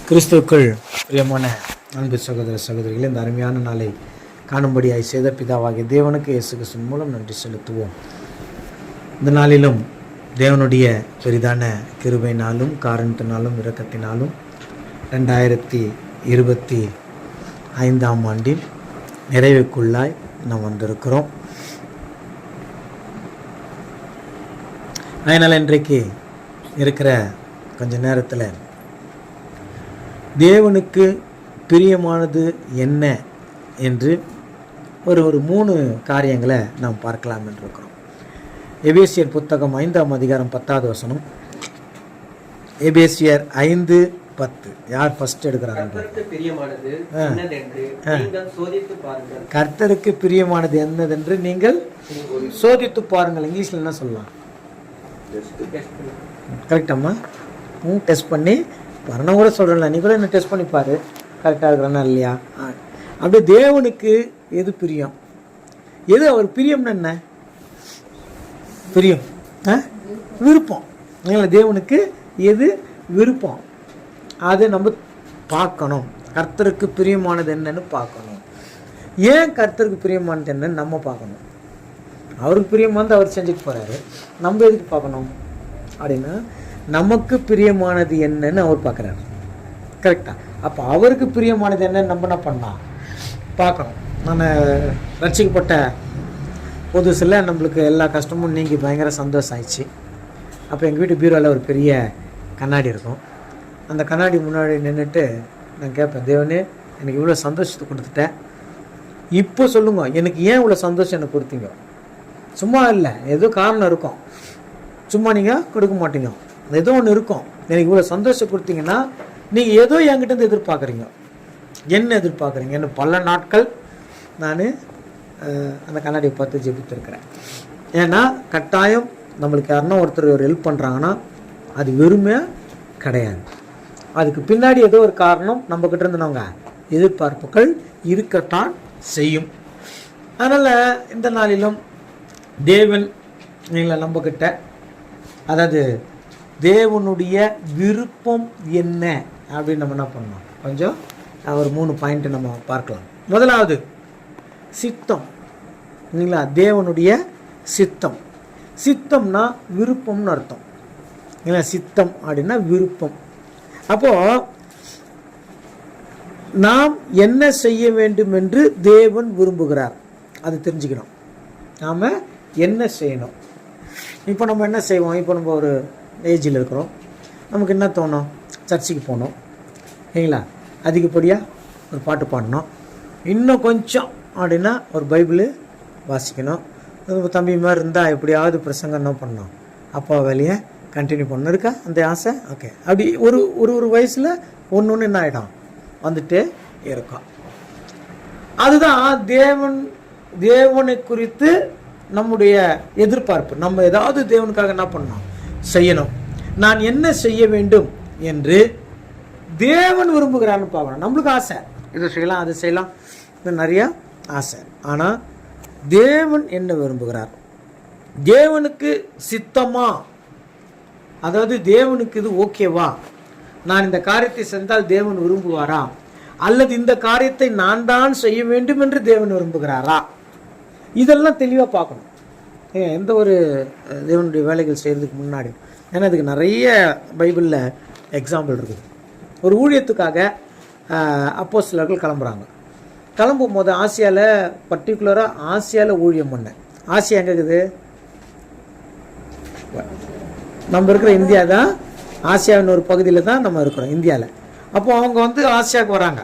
கிறிஸ்துவுக்குள் பிரியமான அன்பு சகோதர சகோதரிகளை இந்த அருமையான நாளை காணும்படியாய் செய்த பிதாவாகிய தேவனுக்கு இயேசு கிறிஸ்துவின் மூலம் நன்றி செலுத்துவோம். இந்த நாளிலும் தேவனுடைய பெரிதான கிருபையினாலும் காரணத்தினாலும் இரக்கத்தினாலும் 2025 ஆண்டின் நிறைவுக்குள்ளாய் நாம் வந்திருக்கிறோம். அதனால் இன்றைக்கு இருக்கிற கொஞ்ச நேரத்தில் தேவனுக்கு பிரியமானது என்ன என்று ஒரு 3 காரியங்களை நாம் பார்க்கலாம் என்று இருக்கிறோம். எபேசியர் புத்தகம் 5ஆம் அதிகாரம் 10வது வசனம். எபேசியர் 5:10. யார் ஃபர்ஸ்ட் எடுக்கிறாங்க? கர்த்தருக்கு பிரியமானது என்னதென்று நீங்கள் சோதித்து பாருங்கள். இங்கிலீஷ்ல என்ன சொல்லலாம்? கரெக்டாம்மா? டெஸ்ட் பண்ணி பாரு. கூட சொல்கிறேன்ல, நீ கூட என்ன டெஸ்ட் பண்ணி பாரு, கரெக்டாக இருக்கிறானா இல்லையா. அப்படியே தேவனுக்கு எது பிரியம், எது அவர் பிரியம்னு என்ன பிரியம்? விருப்பம். தேவனுக்கு எது விருப்பம் அதை நம்ம பார்க்கணும். கர்த்தருக்கு பிரியமானது என்னன்னு பார்க்கணும். ஏன் கர்த்தருக்கு பிரியமானது என்னன்னு நம்ம பார்க்கணும். அவருக்கு பிரியமானது அவர் செஞ்சுட்டு போகிறாரு, நம்ம எதுக்கு பார்க்கணும் அப்படின்னா நமக்கு பிரியமானது என்னன்னு அவர் பார்க்குறாரு. கரெக்டா? அப்போ அவருக்கு பிரியமானது என்னன்னு நம்ம என்ன பண்ணலாம் பார்க்கணும். நம்ம ரட்சிக்கப்பட்ட புதுசில் நம்மளுக்கு எல்லா கஷ்டமும் நீங்கி பயங்கர சந்தோஷம் ஆயிடுச்சு. அப்போ எங்கள் வீட்டு பீரோவில் ஒரு பெரிய கண்ணாடி இருக்கும். அந்த கண்ணாடி முன்னாடி நின்றுட்டு நான் கேட்பேன், தேவனே எனக்கு இவ்வளோ சந்தோஷத்தை கொடுத்துட்டேன், இப்போ சொல்லுங்க எனக்கு ஏன் இவ்வளோ சந்தோஷம் எனக்கு கொடுத்தீங்க? சும்மா இல்லை, ஏதோ காரணம் இருக்கும். சும்மா நீங்கள் கொடுக்க மாட்டீங்க, ஏதோ ஒன்று இருக்கும். எனக்கு இவ்வளோ சந்தோஷம் கொடுத்தீங்கன்னா நீங்கள் ஏதோ என்கிட்ட எதிர்பார்க்குறீங்க. என்ன எதிர்பார்க்குறீங்க? என்ன பல நாட்கள் நான் அந்த கண்ணாடியை பார்த்து ஜெபித்திருக்கிறேன். ஏன்னா கட்டாயம் நம்மளுக்கு யாருன்னா ஒருத்தர் ஒரு ஹெல்ப் பண்ணுறாங்கன்னா அது வெறுமையாக கிடையாது. அதுக்கு பின்னாடி ஏதோ ஒரு காரணம் நம்மக்கிட்ட இருந்து நாங்கள் எதிர்பார்ப்புகள் இருக்கத்தான் செய்யும். அதனால் இந்த நாளிலும் தேவன் நீங்களை நம்மக்கிட்ட, அதாவது தேவனுடைய விருப்பம் என்ன அப்படின்னு நம்ம என்ன பண்ணணும், கொஞ்சம் ஒரு 3 பாயிண்ட் நம்ம பார்க்கலாம். முதலாவது சித்தம். இல்லைங்களா? தேவனுடைய சித்தம். சித்தம்னா விருப்பம்னு அர்த்தம். இல்லைங்களா? சித்தம் அப்படின்னா விருப்பம். அப்போது நாம் என்ன செய்ய வேண்டும் என்று தேவன் விரும்புகிறார் அது தெரிஞ்சுக்கணும். நாம் என்ன செய்யணும். இப்போ நம்ம என்ன செய்வோம்? இப்போ நம்ம ஒரு ஏஜில் இருக்கிறோம், நமக்கு என்ன தோணும்? சர்ச்சுக்கு போகணும் இல்லைங்களா, அதிகப்படியாக ஒரு பாட்டு பாடணும், இன்னும் கொஞ்சம் அப்படின்னா ஒரு பைபிளு வாசிக்கணும், தம்பி மாதிரி இருந்தால் எப்படியாவது பிரசங்கம் என்ன பண்ணணும், அப்பா வேலையை கண்டினியூ பண்ணணும். இருக்கா அந்த ஆசை? ஓகே. அப்படி ஒரு ஒரு வயசில் ஒன்று என்ன ஆகிடும், வந்துட்டு இருக்கும். அதுதான் தேவனை குறித்து நம்முடைய எதிர்பார்ப்பு. நம்ம ஏதாவது தேவனுக்காக என்ன பண்ணணும், செய்யணும். நான் என்ன செய்ய வேண்டும் என்று தேவன் விரும்புகிறான்னு பார்க்கணும். நம்மளுக்கு ஆசை, இதை செய்யலாம் அதை செய்யலாம், இது நிறையா ஆசை. ஆனால் தேவன் என்ன விரும்புகிறார்? தேவனுக்கு சித்தமா, அதாவது தேவனுக்கு இது ஓகேவா, நான் இந்த காரியத்தை செஞ்சால் தேவன் விரும்புவாரா, அல்லது இந்த காரியத்தை நான் தான் செய்ய வேண்டும் என்று தேவன் விரும்புகிறாரா, இதெல்லாம் தெளிவாக பார்க்கணும். எந்த ஒரு தேவனுடைய வேலைகள் செய்கிறதுக்கு முன்னாடி. ஏன்னா அதுக்கு நிறைய பைபிளில் எக்ஸாம்பிள் இருக்குது. ஒரு ஊழியத்துக்காக அப்போஸ்தலர்கள் கிளம்புறாங்க. கிளம்பும் போது ஆசியாவில், பர்டிகுலராக ஆசியாவில் ஊழியம் பண்ணேன். ஆசியா எங்கே இருக்குது? நம்ம இருக்கிற இந்தியா தான் ஆசியாவின் ஒரு பகுதியில் தான் நம்ம இருக்கிறோம், இந்தியாவில். அப்போது அவங்க ஆசியாவுக்கு வராங்க.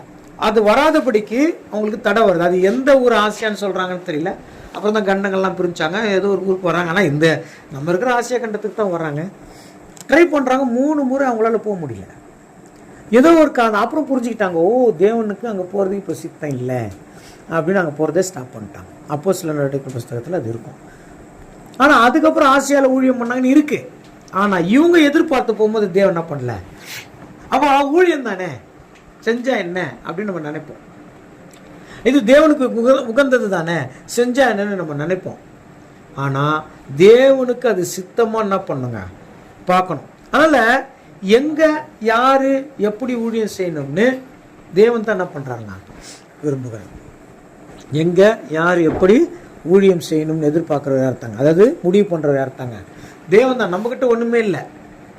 அது வராதபடிக்கு அவங்களுக்கு தடை வருது. அது எந்த ஊர் ஆசியான்னு சொல்கிறாங்கன்னு தெரியல. அப்புறம் தான் கண்டங்கள்லாம் பிரிஞ்சாங்க, ஏதோ ஒரு ஊருக்கு வராங்க. ஆனால் இந்த நம்ம இருக்கிற ஆசியா கண்டத்துக்கு தான் வராங்க. ட்ரை பண்ணுறாங்க, 3 முறை அவங்களால போக முடியல. ஏதோ ஒரு காரணம். அப்புறம் புரிஞ்சுக்கிட்டாங்க, ஓ தேவனுக்கு அங்கே போகிறது இப்போ சித்தம் இல்லை அப்படின்னு அங்கே போகிறதே ஸ்டாப் பண்ணிட்டாங்க. அப்போஸ்தலர் நடவடிக்கைகள் புஸ்தகத்தில் அது இருக்கும். ஆனால் அதுக்கப்புறம் ஆசியாவில் ஊழியம் பண்ணாங்கன்னு இருக்குது. ஆனால் இவங்க எதிர்பார்த்து போகும்போது தேவன் என்ன பண்ணல. அப்போ ஊழியம் தானே, செஞ்சா என்ன அப்படின்னு நம்ம நினைப்போம். இது தேவனுக்கு உகந்தது தானே, செஞ்சா என்னன்னு நம்ம நினைப்போம். ஆனால் தேவனுக்கு அது சித்தமாக என்ன பண்ணுங்க பார்க்கணும். அதனால் எங்கே யார் எப்படி ஊழியம் செய்யணும்னு தேவன் தான் என்ன பண்ணுறாருங்க விரும்புகிறார். எங்கே யார் எப்படி ஊழியம் செய்யணும்னு எதிர்பார்க்குறவர் யார்த்தாங்க, அதாவது முடிவு பண்ணுறவர் யார்த்தாங்க தேவன் தான். நம்மக்கிட்ட ஒன்றுமே இல்லை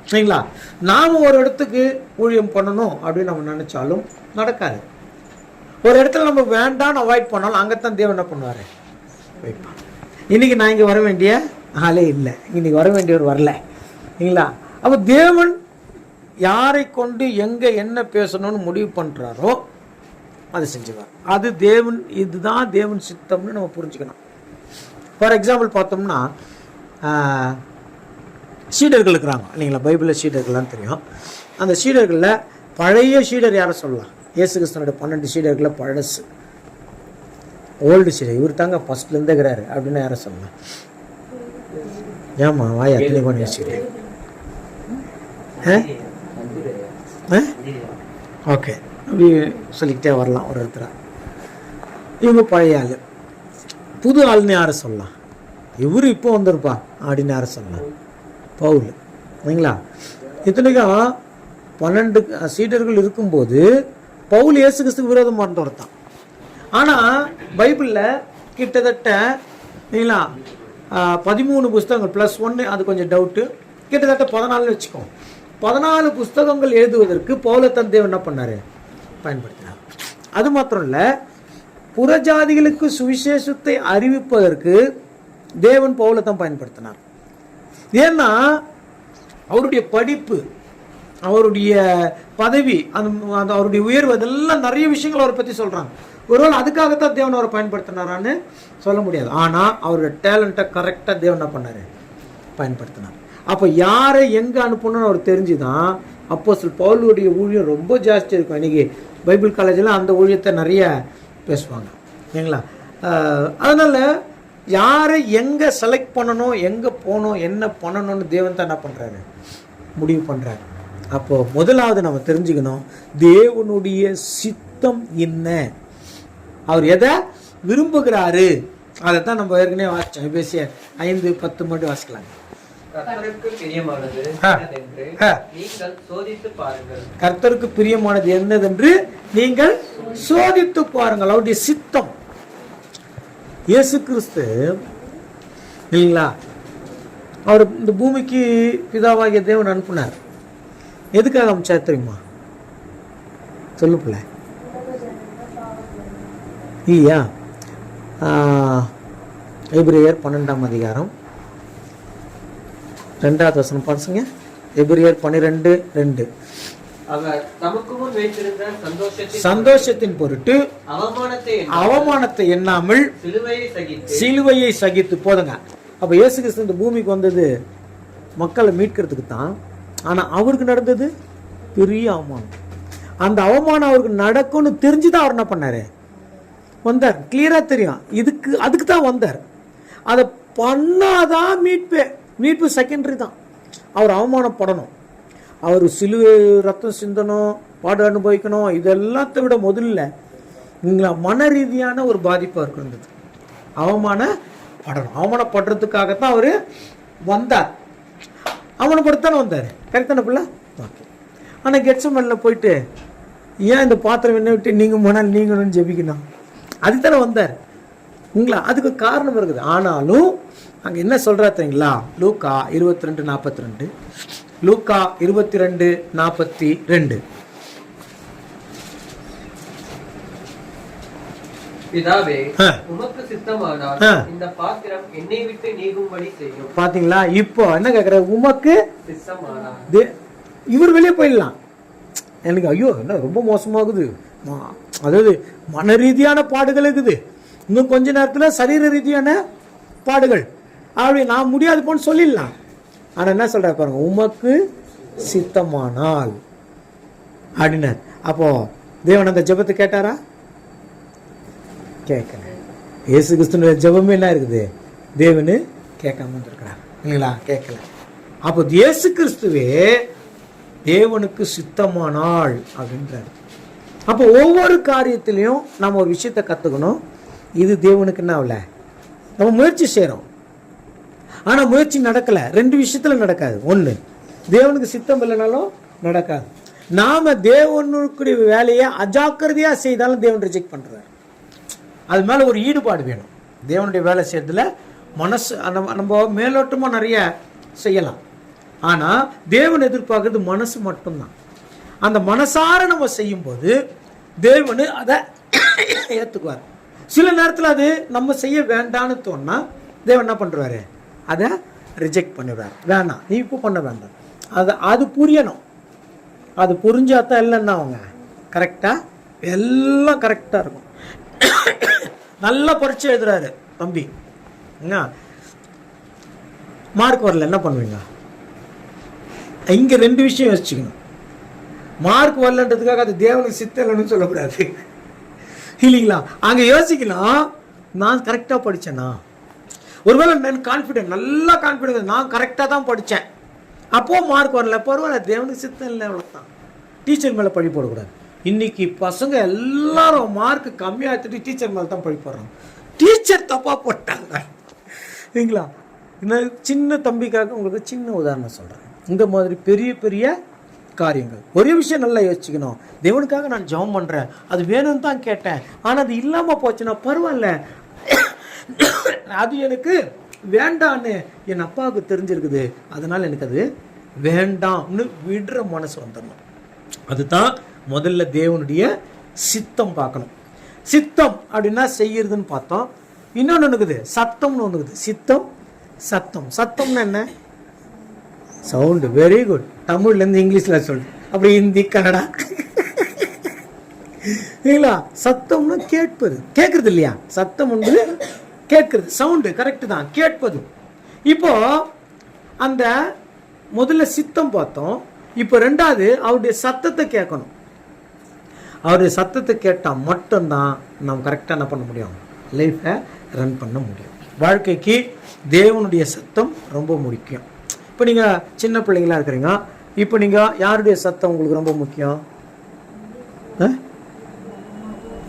சரிங்களா. நாம் ஒரு இடத்துக்கு ஊழியம் பண்ணணும் அப்படின்னு நம்ம நினச்சாலும் நடக்காது. ஒரு இடத்துல நம்ம வேண்டான்னு அவாய்ட் பண்ணாலும் அங்கேத்தான் தேவன் என்ன பண்ணுவார் வைப்பான். இன்றைக்கி நான் இங்கே வர வேண்டிய ஆளே இல்லை, இன்றைக்கி வர வேண்டியவர் வரல சரிங்களா. அப்போ தேவன் யாரை கொண்டு எங்கே என்ன பேசணும்னு முடிவு பண்ணுறாரோ அதை செஞ்சுவார். அது தேவன், இதுதான் தேவன் சித்தம்னு நம்ம புரிஞ்சுக்கணும். ஃபார் எக்ஸாம்பிள் பார்த்தோம்னா சீடர்கள் இருக்கிறாங்க இல்லைங்களா, பைபிளில் சீடர்கள்லாம் தெரியும். அந்த சீடர்களில் பழைய சீடர் யாரை சொல்லலாம்? இயேசு கிறிஸ்துவோட 12 சீடர்களில் பழசு ஓல்டு சீடர் இவர் தாங்க ஃபஸ்ட்லேருந்து இருக்கிறாரு அப்படின்னு யாரை சொல்லலாம்? ஏமா வாய் அத்தனை பண்ணி சீடர் ஓகே அப்படி சொல்லிக்கிட்டே வரலாம் ஒரு இடத்துல. இவங்க பழைய ஆள். புது ஆள்னு யாரை சொல்லலாம்? இவர் இப்போ வந்திருப்பா அப்படின்னு யாரை சொல்லலாம்? பவுல் இல்லைங்களா. இத்தனைக்கும் 12 சீடர்கள் இருக்கும்போது பவுல் இயேசு கிறிஸ்துக்கு விரோதமாக இருந்தவர் தான். ஆனால் பைபிளில் கிட்டத்தட்ட இல்லைங்களா 13 புஸ்தகங்கள் ப்ளஸ் 1 அது கொஞ்சம் டவுட்டு, கிட்டத்தட்ட 14 வச்சுக்கோம். 14 புஸ்தகங்கள் எழுதுவதற்கு பவுலை தன் தேவன் என்ன பண்ணார் பயன்படுத்தினார். அது மாத்திரம் இல்லை, புறஜாதிகளுக்கு சுவிசேஷத்தை அறிவிப்பதற்கு தேவன் பவுலை தான் பயன்படுத்தினார். ஏன்னா அவருடைய படிப்பு, அவருடைய பதவி, அந்த அவருடைய உயர்வு, அதெல்லாம் நிறைய விஷயங்கள் அவரை பற்றி சொல்கிறாங்க. ஒருவேளை அதுக்காகத்தான் தேவன் அவரை பயன்படுத்தினாரான்னு சொல்ல முடியாது. ஆனால் அவருடைய டேலண்ட்டை கரெக்டாக தேவன் என்ன பண்ணார் பயன்படுத்தினார். அப்போ யாரை எங்கே அனுப்பணும்னு அவர் தெரிஞ்சுதான் அப்போஸ்தலர் பவுலுடைய ஊழியம் ரொம்ப ஜாஸ்தி இருக்கும். இன்றைக்கி பைபிள் காலேஜில் அந்த ஊழியத்தை நிறைய பேசுவாங்க இல்லைங்களா. அதனால் யாரை எங்கே செலக்ட் பண்ணணும், எங்கே போகணும், என்ன பண்ணணும்னு தேவன் தான் என்ன பண்ணுறாரு முடிவு பண்ணுறாரு. அப்போது முதலாவது நம்ம தெரிஞ்சுக்கணும் தேவனுடைய சித்தம் என்ன, அவர் எதை விரும்புகிறாரு. அதை தான் நம்ம ஏற்கனவே வாசித்தோம். எபேசியர் 5:10 மட்டும் வாசிக்கலாம். கர்த்தருக்கு பிரியமானது என்னதென்று நீங்கள் சோதித்து பாருங்கள். அவருடைய சித்தம். இயேசு கிறிஸ்து இல்லைங்களா, அவர் இந்த பூமிக்கு பிதாவாகிய தேவன் அனுப்புனார். எதுக்காக அனுப்பிச்சார் தெரியுமா? சொல்லுப்பில்ல இல்லையா? எபிரேயர் 12ஆம் அதிகாரம் 2வது வசனம் படிச்சுங்க. எபிரேயர் 12:2. அவர் தமக்கு முன் வைத்திருந்த சந்தோஷத்தின் பொருட்டு அவமானத்தை எண்ணாமல் சிலுவையை சகித்து போதுங்க. அப்ப இயேசு கிறிஸ்து இந்த பூமிக்கு வந்தது மக்களை மீட்கிறதுக்கு தான். ஆனா அவருக்கு நடந்தது பெரிய அவமானம். அந்த அவமானம் அவருக்கு நடக்கும்னு தெரிஞ்சுதான் அவர் என்ன பண்ணாரு வந்தார். கிளியரா தெரியும் அதுக்கு தான் வந்தார். அதை பண்ணாதான் மீட்பு செகண்டரி தான். அவர் அவமானப்படணும், அவர் சிலுவை ரத்தம் சிந்தணும், பாடு அனுபவிக்கணும், இதெல்லாத்தை விட முதல்ல மன ரீதியான ஒரு பாதிப்பு அவருக்கு இருந்தது. அவமானப்படணும். அவமானப்படுறதுக்காகத்தான் அவர் வந்தார். அவமானப்படுத்தானே வந்தார். கரெக்டான பிள்ளை ஓகே. ஆனால் கெட்சமனில் போயிட்டு ஏன் இந்த பாத்திரம் என்ன விட்டு நீங்கள் போனால் நீங்களும் ஜெபிக்கணும், அதுதானே வந்தார் உங்களா. அதுக்கு காரணம் இருக்குது. ஆனாலும் அங்கே என்ன சொல்கிறா தெரியுங்களா? லூக்கா 22:42, லூக்கா 22:42. பிதாவே, உமக்கு சித்தமானால் இந்த பாத்திரம் என்னை விட்டு நீங்கும்படி செய்யும். பாத்தீங்களா? இப்போ என்ன கேக்குறாரு? உமக்கு சித்தமானால் இவர் வெளியே போயிடலாம். எனக்கு ஐயோ என்ன ரொம்ப மோசமாகுது, அதாவது மன ரீதியான பாடுகள் இருக்குது, இன்னும் கொஞ்ச நேரத்தில் சரீர ரீதியான பாடுகள், அப்படி நான் முடியாது போன்னு சொல்லிடலாம். ஆனா என்ன சொல்ற பாருங்க, உமக்கு சித்தமானால் அப்படின்னார். அப்போ தேவன் அந்த ஜெபத்தை கேட்டாரா? கேட்கல. இயேசு கிறிஸ்துவோட ஜெபமே என்ன இருக்குது? தேவனு கேட்காம இருக்கிறார் இல்லைங்களா? கேட்கல. அப்போ இயேசு கிறிஸ்துவே தேவனுக்கு சித்தமானால் அப்படின்றார். அப்போ ஒவ்வொரு காரியத்திலையும் நம்ம ஒரு விஷயத்தை கற்றுக்கணும். இது தேவனுக்கு என்ன ஆகல, நம்ம முயற்சி செய்கிறோம், ஆனால் முயற்சி நடக்கலை. 2 விஷயத்தில் நடக்காது. ஒன்று, தேவனுக்கு சித்தம் இல்லைனாலும் நடக்காது. நாம தேவனுக்குரிய வேலையை அஜாக்கிரதையா செய்தாலும் தேவன் ரிஜெக்ட் பண்றாரு. அது மேல ஒரு ஈடுபாடு வேணும். தேவனுடைய வேலை செய்யறதுல மனசு நம்ம மேலோட்டமா நிறைய செய்யலாம். ஆனா தேவன் எதிர்பார்க்கறது மனசு மட்டும்தான். அந்த மனசார நம்ம செய்யும் போது தேவனு அதை ஏத்துக்குவார். சில நேரத்தில் அது நம்ம செய்ய வேண்டான்னு தோணுனா தேவன் என்ன பண்றாரு, அதை ரிஜெக்ட் பண்ணிடுறாரு. வேணாம், நீ இப்போ பண்ண வேண்டாம். அது புரியணும். அது புரிஞ்சாதான் இல்லைன்னா அவங்க கரெக்டா எல்லாம் கரெக்டா இருக்கும். நல்லா பரீட்சை எழுதுறாரு தம்பி, மார்க் வரல, என்ன பண்ணுவீங்க? இங்க 2 விஷயம் யோசிச்சுக்கணும். மார்க் வரலன்றதுக்காக அது தேவனுக்கு சித்தம் இல்லைன்னு சொல்லக்கூடாது, இல்லைங்களா? அங்க யோசிக்கலாம், நான் கரெக்டா படிச்சேனா? ஒருவேளை நான் கான்ஃபிடென்ட், நல்லா கான்ஃபிடென்ட், நான் கரெக்டா தான் படித்தேன், அப்போ மார்க் வரல, பரவாயில்ல, தேவனுக்கு சித்தம் இல்லை, அவ்வளோதான். டீச்சர் மேலே பழி போடக்கூடாது. இன்னைக்கு பசங்க எல்லாரும் மார்க் கம்மியாக எடுத்துட்டு டீச்சர் மேலே தான் பழி போடுறாங்க. டீச்சர் தப்பாக போட்டாங்க, இல்லைங்களா? இன்னும் சின்ன தம்பிக்காக உங்களுக்கு சின்ன உதாரணம் சொல்கிறேன். இந்த மாதிரி பெரிய பெரிய காரியங்கள், ஒரே விஷயம் நல்லா யோசிச்சுக்கணும். தேவனுக்காக நான் ஜெபம் பண்ணுறேன், அது வேணும்னு தான் கேட்டேன், ஆனால் அது இல்லாமல் போச்சுன்னா பரவாயில்ல, அது எனக்கு வேண்டான்னு என் அப்பாவுக்கு தெரிஞ்சிருக்குது, அதனால் எனக்கு அது வேண்டாம்னு விடுற மனசு வந்துடணும். அதுதான் முதல்ல தேவனுடைய சித்தம் பார்க்கணும். சித்தம் அப்படின்னா செய்யறதுன்னு பார்த்தோம். இன்னொன்று ஒன்றுக்குது, சத்தம்னு ஒன்றுக்குது. சித்தம், சத்தம். சத்தம்னா என்ன? சவுண்டு. Very good. தமிழ்லேருந்து இங்கிலீஷில் சொல்லு, அப்படி ஹிந்தி, கன்னடா, இல்லைங்களா? சத்தம்னா கேட்பது, கேட்கறது இல்லையா? சத்தம் ஒன்று கேட்கறது, சவுண்டு, கரெக்டு தான், கேட்பது. இப்போ அந்த முதல்ல சித்தம் பார்த்தோம். இப்போ 2வது அவருடைய சத்தத்தை கேட்கணும். அவருடைய சத்தத்தை கேட்டால் மட்டும்தான் நம்ம கரெக்டாக என்ன பண்ண முடியும், லைஃப்பை ரன் பண்ண முடியும். வாழ்க்கைக்கு தேவனுடைய சத்தம் ரொம்ப முக்கியம். இப்போ நீங்கள் சின்ன பிள்ளைங்களா இருக்கிறீங்க, இப்போ நீங்கள் யாருடைய சத்தம் உங்களுக்கு ரொம்ப முக்கியம்?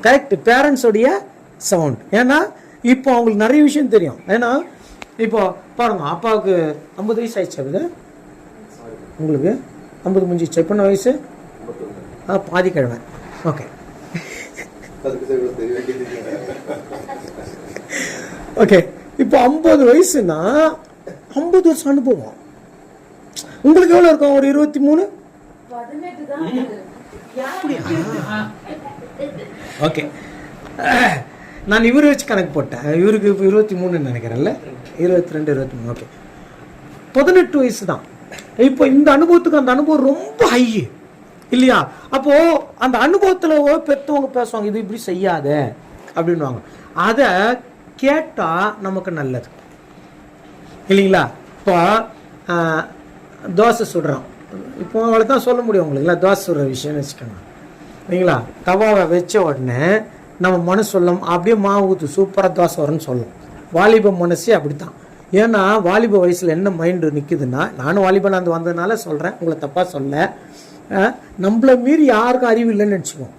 கரெக்ட், பேரண்ட்ஸோடைய சவுண்ட். ஏன்னா இப்போ அவங்களுக்கு நிறைய விஷயம் தெரியும். ஏன்னா இப்போ பாருங்க, அப்பாவுக்கு 50 வயசு ஆயிடுச்சு, உங்களுக்கு 50 முடிஞ்சிச்சு. இப்போ என்ன வயசு? பாதி கிழமை. Okay okay. இப்போ 50 வயசுனா 50 வருஷம் அனுபவம். உங்களுக்கு எவ்வளோ இருக்கும்? ஒரு 23. ஓகே, நான் இவரை வச்சு கணக்கு போட்டேன். இவருக்கு இப்போ 23 நினைக்கிறேன்ல, 22, 23. ஓகே, 18 வயசு தான். இப்போ இந்த அனுபவத்துக்கு அந்த அனுபவம் ரொம்ப ஹை, இல்லையா? அப்போ அந்த அனுபவத்தில் பெற்றவங்க பேசுவாங்க, இது இப்படி செய்யாத அப்படின்வாங்க. அதை கேட்டால் நமக்கு நல்லது, இல்லைங்களா? இப்போ தோசை சுடுறோம், இப்போ அவளை தான் சொல்ல முடியும் உங்களுக்குங்களா? தோசை சுடுற விஷயம்னு வச்சுக்கோங்க, இல்லைங்களா? தவாவை வச்ச உடனே நம்ம மனசு சொல்லும், அப்படியே மாவு ஊற்று, சூப்பராக தோசை வரும்னு சொல்லும். வாலிப மனசே அப்படி தான். ஏன்னா வாலிப வயசில் என்ன மைண்டு நிற்குதுன்னா, நானும் வாலிபன் அந்த வந்ததுனால சொல்கிறேன், உங்களை தப்பாக சொல்ல, நம்மளை மீறி யாருக்கும் அறிவு இல்லைன்னு நினச்சிக்குவோம்,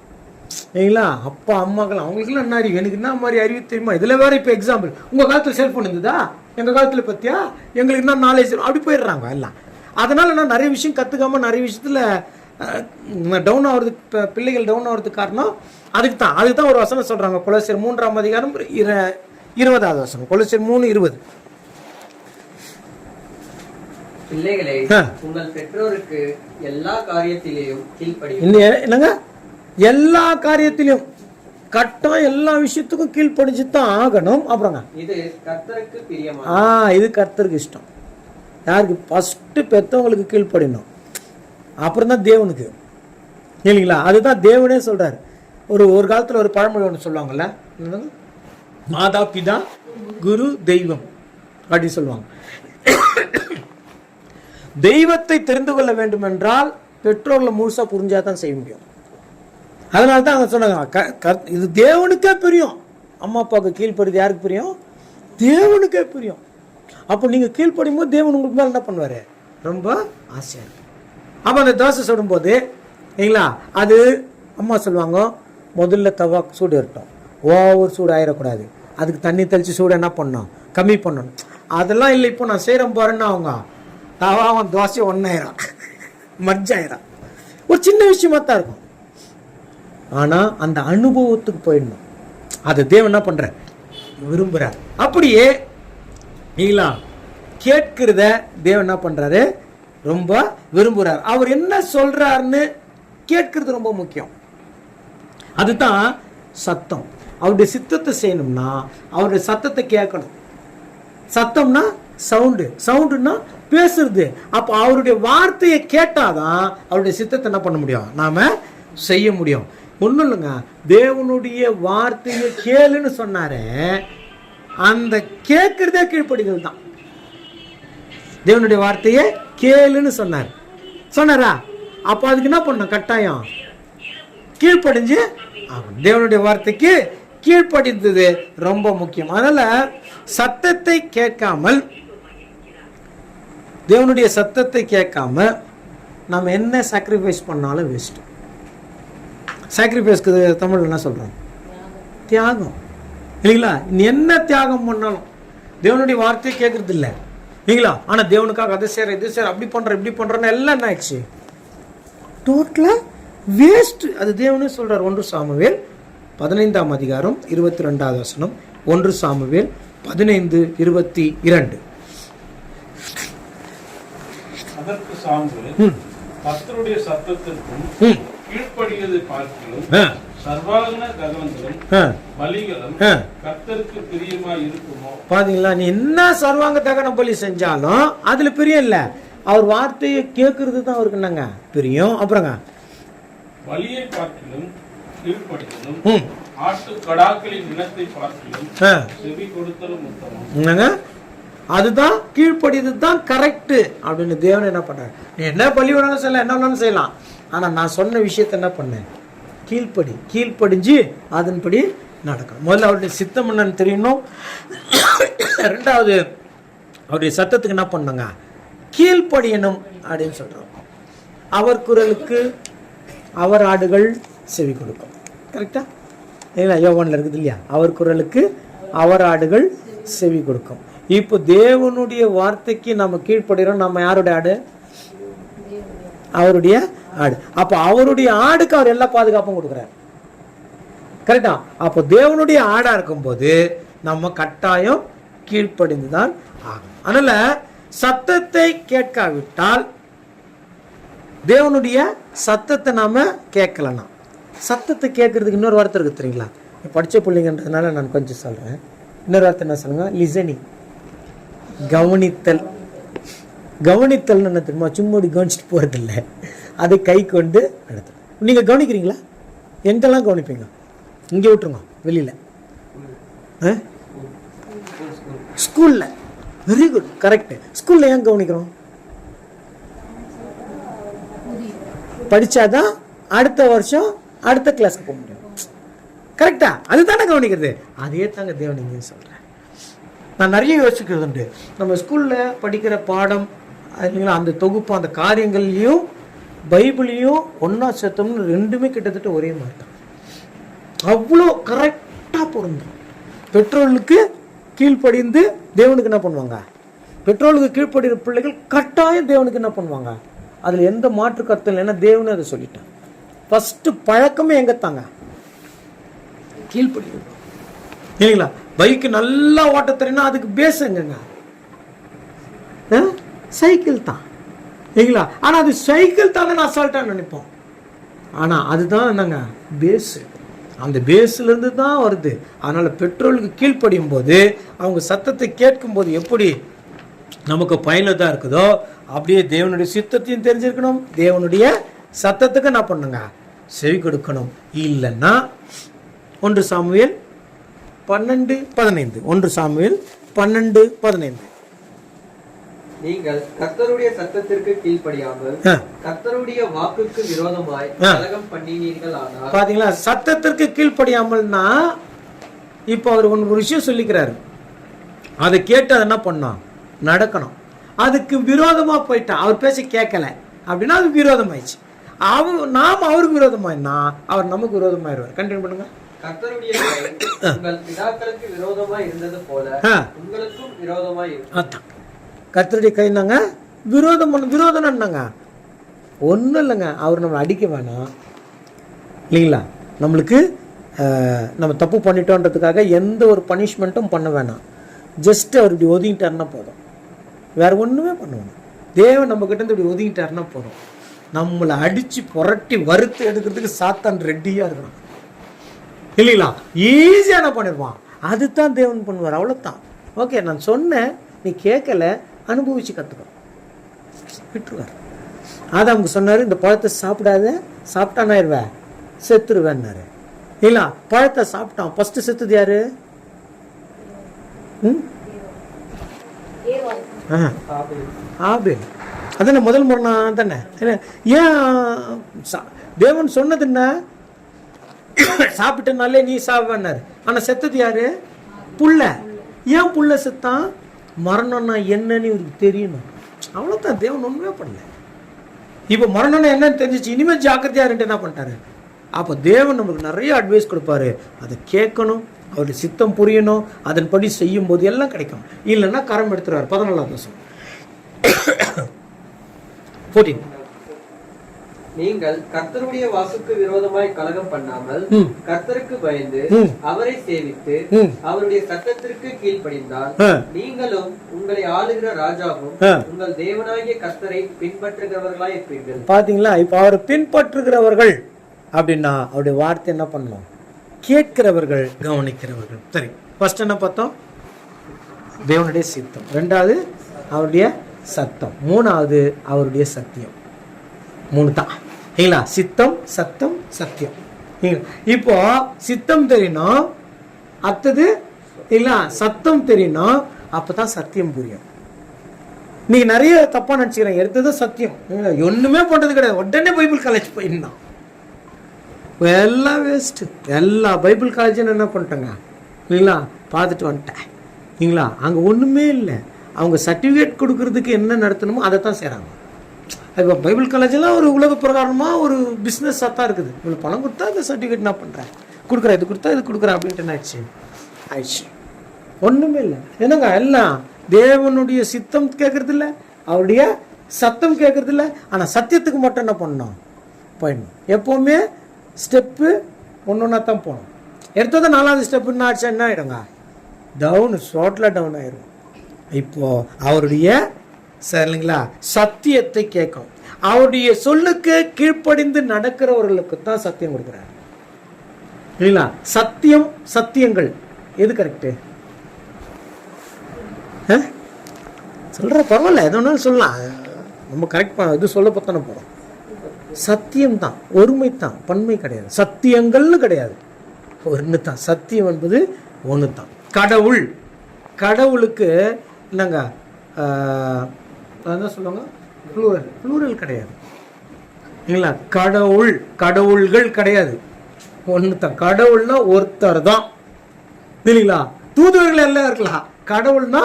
இல்லைங்களா? அப்பா அம்மாக்கள் அவங்களுக்குலாம் என்ன அறிவு, எனக்கு என்ன மாதிரி அறிவு தெரியுமா? இதில் வேறு இப்போ எக்ஸாம்பிள், உங்கள் காலத்தில் செல்ஃபோன் இருந்ததா, எங்கள் காலத்தில் பற்றியா, எங்களுக்கு என்ன நாலேஜ், அப்படி போயிடுறாங்க எல்லாம். அதனால் நான் நிறைய விஷயம் கற்றுக்காமல் நிறைய விஷயத்தில் டவுன் ஆகிறதுக்கு, பிள்ளைகள் டவுன் ஆகிறதுக்கு காரணம் அதுக்கு தான் ஒரு வசனம் சொல்கிறாங்க, கொலோசியர் 3ஆம் அதிகாரம் 20வது வசனம். கொலோசியர் 3:20. பிள்ளைகளே, உங்கள் பெற்றோருக்கு எல்லா காரியத்திலேயும் கீழ்ப்படியும். என்னங்க? எல்லா காரியத்திலும் கட்டம், எல்லா விஷயத்துக்கும் கீழ்ப்படிச்சு தான் ஆகணும். அப்புறங்க இது கர்த்தருக்கு பிரியமா? இது கர்த்தருக்கு இஷ்டம். யாருக்கு? ஃபர்ஸ்ட் பெற்றவங்களுக்கு கீழ்ப்படினோம், அப்புறம் தான் தேவனுக்கு, இல்லைங்களா? அதுதான் தேவனே சொல்றாரு. ஒரு காலத்தில் ஒரு பழமொழி ஒன்று சொல்லுவாங்கல்ல, மாதா பிதா குரு தெய்வம் அப்படி சொல்லுவாங்க. தெய்வத்தை தெரிந்து கொள்ள வேண்டும் என்றால் பெற்றோர்களை முழுசா புரிஞ்சாதான் செய்ய முடியும். அதனால தான் அவங்க சொன்னாங்க, இது தேவனுக்கே பிரியம். அம்மா அப்பாவுக்கு கீழ்ப்படுது யாருக்கு பிரியம்? தேவனுக்கே பிரியம். அப்போ நீங்க கீழ்ப்படியும் போது தேவன் உங்களுக்கு மேல என்ன பண்ணுவாரு? ரொம்ப ஆசையா இருக்கு. அப்போ அந்த தோசை சுடும்போது, இல்லைங்களா, அது அம்மா சொல்லுவாங்க, முதல்ல தவா சூடு இருக்கட்டும், ஓவர் சூடு ஆயிடக்கூடாது, அதுக்கு தண்ணி தெளிச்சு சூடு என்ன பண்ணணும், கம்மி பண்ணணும். அதெல்லாம் இல்லை. இப்போ நான் செய்கிறேன் பாருன்னா அவங்க தவாவும் தோசை ஒன்றாயிரம் மர்ஜாயிரம். ஒரு சின்ன விஷயமா தான் இருக்கும். ஆனா அந்த அனுபவத்துக்கு போயிடணும். அதை தேவன் என்ன பண்ற விரும்புறார். அப்படியே நீங்களா கேட்கிறத தேவன் என்ன பண்றாரு ரொம்ப விரும்புறார். அவர் என்ன சொல்றாருன்னு கேட்கிறது ரொம்ப முக்கியம். அதுதான் சத்தம். அவருடைய சித்தத்தை செய்யணும்னா அவருடைய சத்தத்தை கேட்கணும். சத்தம்னா சவுண்டு, சவுண்டுன்னா பேசுறது. அப்போ அவருடைய வார்த்தையை கேட்டாதான் அவருடைய சித்தத்தை என்ன பண்ண முடியும், நாம செய்ய முடியும். ஒன்றும் இல்லைங்க, தேவனுடைய வார்த்தையை கேளுன்னு சொன்னாரு, அந்த கேட்கறதே கீழ்ப்படிதல் தான். தேவனுடைய வார்த்தையை கேளுன்னு சொன்னாரா, அப்போ அதுக்கு என்ன பண்ணணும், கட்டாயம் கீழ்ப்படிஞ்சு தேவனுடைய வார்த்தைக்கு கீழ்ப்படிந்தது ரொம்ப முக்கியம். அதனால சத்தத்தை கேட்காமல், தேவனுடைய சத்தத்தை கேட்காம நம்ம என்ன சாக்ரிஃபைஸ் பண்ணாலும் வேஸ்ட். சாக்ரிஃபைஸ்க்கு தமிழ் என்ன சொல்றோம், தியாகம் இல்லைங்களா? என்ன தியாகம் பண்ணாலும் தேவனுடைய வார்த்தையை கேட்கறது இல்லை இல்லைங்களா? ஆனா தேவனுக்காக அதை சேர இது சேர அப்படி பண்ற இப்படி பண்றேன்னு எல்லாம் என்ன ஆயிடுச்சு, டோட்டலா வேஸ்ட். அது தேவனே சொல்றார். 1 சாமுவேல் 15ஆம் அதிகாரம் 22வது வசனம். 1 சாமுவேல் 15:22. அதற்கு சாமுவேல் கர்த்தருடைய சத்தத்திற்கும் கீழ்ப்படியதை பார்க்கிறோம், சர்வாங்க தகனங்களும் பலிகளும் கர்த்தருக்கு பிரியமா இருக்குமோ. பாத்தீங்களா, நீ என்ன சர்வாங்க தகன பலி செஞ்சாலும் அதுல பிரியம் இல்ல. அவர் வார்த்தையை கேட்கறது தான் அவருக்கு என்னங்க பிரியம். அப்புறங்க பலியை பார்க்கிலும் கீழ்ப்படிதலும் ஆட்டு கடாக்களின் இனத்தை பார்க்கிலும் செவி கொடுத்தலும் உத்தமம். என்னங்க, அதுதான் கீழ்ப்படியது தான் கரெக்ட் அப்படின்னு தேவன் என்ன பண்றாரு. நீ என்ன பலி வேணாலும் செய்யலாம், என்ன வேணாலும் செய்யலாம், ஆனா நான் சொன்ன விஷயத்த என்ன பண்ணேன், கீழ்ப்படிஞ்சு அதன்படி நடக்கணும். முதல்ல அவருடைய சித்தம் என்னன்னு தெரியணும். ரெண்டாவது அவருடைய சத்தத்துக்கு என்ன பண்ணுங்க, கீழ்ப்படியணும் அப்படின்னு சொல்றோம். அவர் குரலுக்கு அவர் ஆடுகள் செவி கொடுக்கும். கரெக்டா இல்லைங்களா? யோவான்ல இருக்குது இல்லையா, அவர் குரலுக்கு அவர் ஆடுகள் செவி கொடுக்கும். இப்போ தேவனுடைய வார்த்தைக்கு நம்ம கீழ்ப்படுகிறோம். நம்ம யாருடைய ஆடு, அவருடைய ஆடு. அப்ப அவருடைய ஆடுக்கு அவர் எல்லா பாதுகாப்பும் கொடுக்குறாரு. கரெக்டா? அப்போ தேவனுடைய ஆடா இருக்கும்போது நம்ம கட்டாயம் கீழ்ப்படிந்துதான் ஆகும். அதனால சத்தத்தை கேட்காவிட்டால், தேவனுடைய சத்தத்தை நாம கேட்கலன்னா, சத்தத்தை கேட்கறதுக்கு இன்னொரு வார்த்தை இருக்கு தெரியுங்களா? படிச்ச பிள்ளைங்கன்றதுனால நான் கொஞ்சம் சொல்றேன். இன்னொரு வார்த்தை என்ன சொல்லுங்க, லிசனிங், கவனித்தல். கவனித்தல் என்ன தெரியுமா, சும்மாடி கவனிச்சுட்டு போறது இல்லை, அதை கை கொண்டு நடத்தணும். நீங்க கவனிக்கிறீங்களா? எங்கெல்லாம் கவனிப்பீங்க? இங்கே விட்டுருங்க, வெளியில, ஸ்கூல்ல. Very good, correct. ஸ்கூல்ல ஏன் கவனிக்கிறோம்? படிச்சாதான் அடுத்த வருஷம் அடுத்த கிளாஸ்க்கு போக முடியும். கரெக்டா? அதுதானே கவனிக்கிறது. அதே தாங்க தேவன் இங்கே சொல்றேன். நான் நிறைய யோசிக்கிறது உண்டு. நம்ம ஸ்கூல்ல படிக்கிற பாடம் அந்த தொகுப்பு, அந்த காரியங்கள்லையும் பைபிளையும் ஒன்னா சேர்த்தோம்னு ரெண்டுமே கிட்டத்தட்ட ஒரே மாதிரி தான். அவ்வளோ கரெக்டா பொருந்தும். பெற்றோர்களுக்கு கீழ்ப்படிந்து தேவனுக்கு என்ன பண்ணுவாங்க, பெற்றோர்களுக்கு கீழ்ப்படுகிற பிள்ளைகள் கட்டாயம் தேவனுக்கு என்ன பண்ணுவாங்க, அதுல எந்த மாற்று கருத்து இல்லை. ஏன்னா தேவனே அதை சொல்லிட்டான். ஃபர்ஸ்ட் பழக்கமே எங்க தாங்க, கீழ்ப்படிகிறது இல்லைங்களா? பைக்கு நல்லா ஓட்ட தெரியும்னா அதுக்கு பேஸ் எங்கங்க, சைக்கிள் தான் இல்லைங்களா? ஆனா அது சைக்கிள் தானே அசால்ட்டா நினைப்போம். ஆனா அதுதான் என்னங்க பேஸ். அந்த பேஸ்ல இருந்து தான் வருது. அதனால பெற்றோர்களுக்கு கீழ்ப்படியும் போது, அவங்க சத்தத்தை கேட்கும் போது எப்படி நமக்கு பயனுள்ளதா இருக்குதோ, அப்படியே தேவனுடைய சித்தத்தையும் தெரிஞ்சிருக்கணும், தேவனுடைய சத்தத்துக்கு என்ன பண்ணுங்க, செவி கொடுக்கணும். இல்லைன்னா 1 சாமுவேல் 12:15. 1 சாமுவேல் 12:15. நீங்கள் கர்த்தருடைய சத்தத்திற்கு கீழ்ப்படியாமல் கர்த்தருடைய வாக்குக்கு விரோதமாய் கலகம் பண்ணினீர்களானால். பாத்தீங்களா, சத்தத்திற்கு கீழ்ப்படியாமல்னா இப்ப அவர் ஒரு விஷயம் சொல்லிக்கிறாரு, அதை கேட்டு அதை என்ன பண்ணோம், நடக்கணும். அதுக்கு விரோதமா போயிட்டான், அவர் பேச கேட்கல அப்படின்னா அது விரோதம் ஆயிடுச்சு. நாம அவருக்கு விரோதமாயினா அவர் நமக்கு விரோதமாயிருவார். கண்டினியூ பண்ணுங்க. கர்த்தருடைய உங்கள் பிதாக்களுக்கு விரோதமாய் இருந்தது போல உங்களுக்கும் விரோதமாய் இருக்கும். கர்த்தருடைய கை நாங்க விரோதம் பண்ண, விரோதம் என்னங்க, ஒன்றும் இல்லைங்க, அவர் நம்மளை அடிக்க வேணாம் இல்லைங்களா, நம்மளுக்கு நம்ம தப்பு பண்ணிட்டோன்றதுக்காக எந்த ஒரு பனிஷ்மெண்ட்டும் பண்ண வேணாம். ஜஸ்ட் அவர் இப்படி ஒதுங்கிட்டாருன்னா போதும், வேறு ஒன்றுமே பண்ண வேணாம். தேவன் நம்மக்கிட்ட இருந்து இப்படி ஒதுங்கிட்டாருன்னா போதும், நம்மளை அடித்து புரட்டி வறுத்து எடுக்கிறதுக்கு சாத்தான் ரெடியாக இருக்கிறான் இல்லைங்களா, ஈஸியாக என்ன பண்ணிடுவான். அதுதான் தேவன் பண்ணுவார், அவ்வளோதான். ஓகே, நான் சொன்னேன், நீ கேட்கல, அனுபவிச்சு கற்றுக்கோ, விட்டுருவார். ஆதாமுக்கு சொன்னார், இந்த பழத்தை சாப்பிடாத, சாப்பிட்டானாயிருவேன், செத்துருவேன்னாரு. இல்லைங்களா, பழத்தை சாப்பிட்டான். ஃபஸ்ட்டு செத்துது யாரு? ஆபேல். அதானே முதல் முறை தானே. ஏன் தேவன் சொன்னது என்ன, சாப்பிட்டனாலே நீ சாப்பிடுவாரு. ஆனால் செத்தது யாரு? புள்ள. ஏன் புள்ள செத்தான்? மரணம்னா என்னன்னு இவருக்கு தெரியணும், அவ்வளோதான். தேவன் ஒன்றுமே பண்ணல. இப்போ மரணம்னா என்னன்னு தெரிஞ்சிச்சு, இனிமேல் ஜாக்கிரதையா இருந்து என்ன பண்ணிட்டாரு. அப்போ தேவன் நம்மளுக்கு நிறைய அட்வைஸ் கொடுப்பாரு, அதை கேட்கணும், அவருடைய சித்தம் புரியணும், அதன்படி செய்யும் போது எல்லாம் கிடைக்கும். இல்லைன்னா கரம் எடுத்துருவார். 14ஆம் வசனம் 14. நீங்கள் கர்த்தருடைய வாசுக்கு விரோதமாய் கலகம் பண்ணாமல் கர்த்தருக்கு பயந்து அவரை சேவித்து அவருடைய சட்டத்திற்கு கீழ்ப்படிந்தால் நீங்களும் உங்களை ஆளுகிற ராஜாவும் உங்கள் தேவனாகிய கர்த்தரை பின்பற்றுகிறவர்களாய் இருப்பீர்கள். பாத்தீங்களா? இப்ப அவரை பின்பற்றுகிறவர்கள் அப்படின்னா அவருடைய வார்த்தை என்ன பண்ணணும்? கேட்கிறவர்கள், கவனிக்கிறவர்கள். சரி, ஃபர்ஸ்ட் என்ன பார்த்தோம்? தேவனுடைய சித்தம். ரெண்டாவது அவருடைய சத்தம். மூணாவது அவருடைய சத்தியம். 3 தான் இல்லைங்களா? சித்தம், சத்தம், சத்தியம். இப்போ சித்தம் தெரியணும், அடுத்தது இல்லைங்களா சத்தம் தெரியணும், அப்பதான் சத்தியம் புரியும். நீங்க நிறைய தப்பா நினைச்சுக்கிறீங்க. எடுத்தது சத்தியம், ஒண்ணுமே பண்றது கிடையாது, உடனே பைபிள் காலேஜ் போயிருந்தான், எல்லாம் வேஸ்ட். எல்லா பைபிள் காலேஜும் என்ன பண்ணிட்டாங்க இல்லைங்களா, பார்த்துட்டு வந்துட்டேன் இல்லைங்களா, அங்கே ஒன்றுமே இல்லை. அவங்க சர்டிஃபிகேட் கொடுக்கறதுக்கு என்ன நடத்தணுமோ அதை தான் செய்கிறாங்க. இப்போ பைபிள் காலேஜெல்லாம் ஒரு உலக பிரகாரமாக ஒரு பிஸ்னஸாக தான் இருக்குது. இவ்வளோ பணம் கொடுத்தா இந்த சர்டிஃபிகேட் நான் பண்ணுறேன், கொடுக்குறேன், இது கொடுத்தா இது கொடுக்குறேன் அப்படின்ட்டு என்ன ஆயிடுச்சு. ஒன்றுமே இல்லை. என்னங்க, எல்லாம் தேவனுடைய சித்தம் கேட்கறது இல்லை, அவருடைய சத்தம் கேட்கறது இல்லை. ஆனால் சத்தியத்துக்கு மட்டும் என்ன பண்ணணும்? போயிடணும். எப்போவுமே ஸ்டெப்பு ஒன்று தான் போகணும். எடுத்தது 4வது ஸ்டெப்புன்னு ஆச்சு என்ன ஆகிடுங்க? டவுன், ஷார்ட்டில் டவுன் ஆயிடும். இப்போது அவருடைய சரிங்களா சத்தியத்தை கேட்கும். அவருடைய சொல்லுக்கு கீழ்ப்படிந்து நடக்கிறவர்களுக்கு தான் சத்தியம் கொடுக்குறாரு இல்லைங்களா. சத்தியம், சத்தியங்கள் எது கரெக்டு சொல்கிற? பரவாயில்ல, எது ஒன்றாலும் சொல்லலாம், நம்ம கரெக்ட் இது சொல்ல பத்தானே போகிறோம். சத்தியம் தான், ஒருமை தான், பன்மை கிடையாது. சத்தியங்கள்னு கிடையாது, ஒன்று தான். சத்தியம் என்பது ஒன்று தான். கடவுள், கடவுளுக்கு என்னங்க அதான் சொல்லுவாங்க, ப்ளூரல். ப்ளூரல் கிடையாது இல்லைங்களா. கடவுள், கடவுள்கள் கிடையாது, ஒன்று தான். கடவுள்னா ஒருத்தர் தான் இல்லைங்களா. தூதுவர்கள் எல்லாம் இருக்கலாம், கடவுள்னா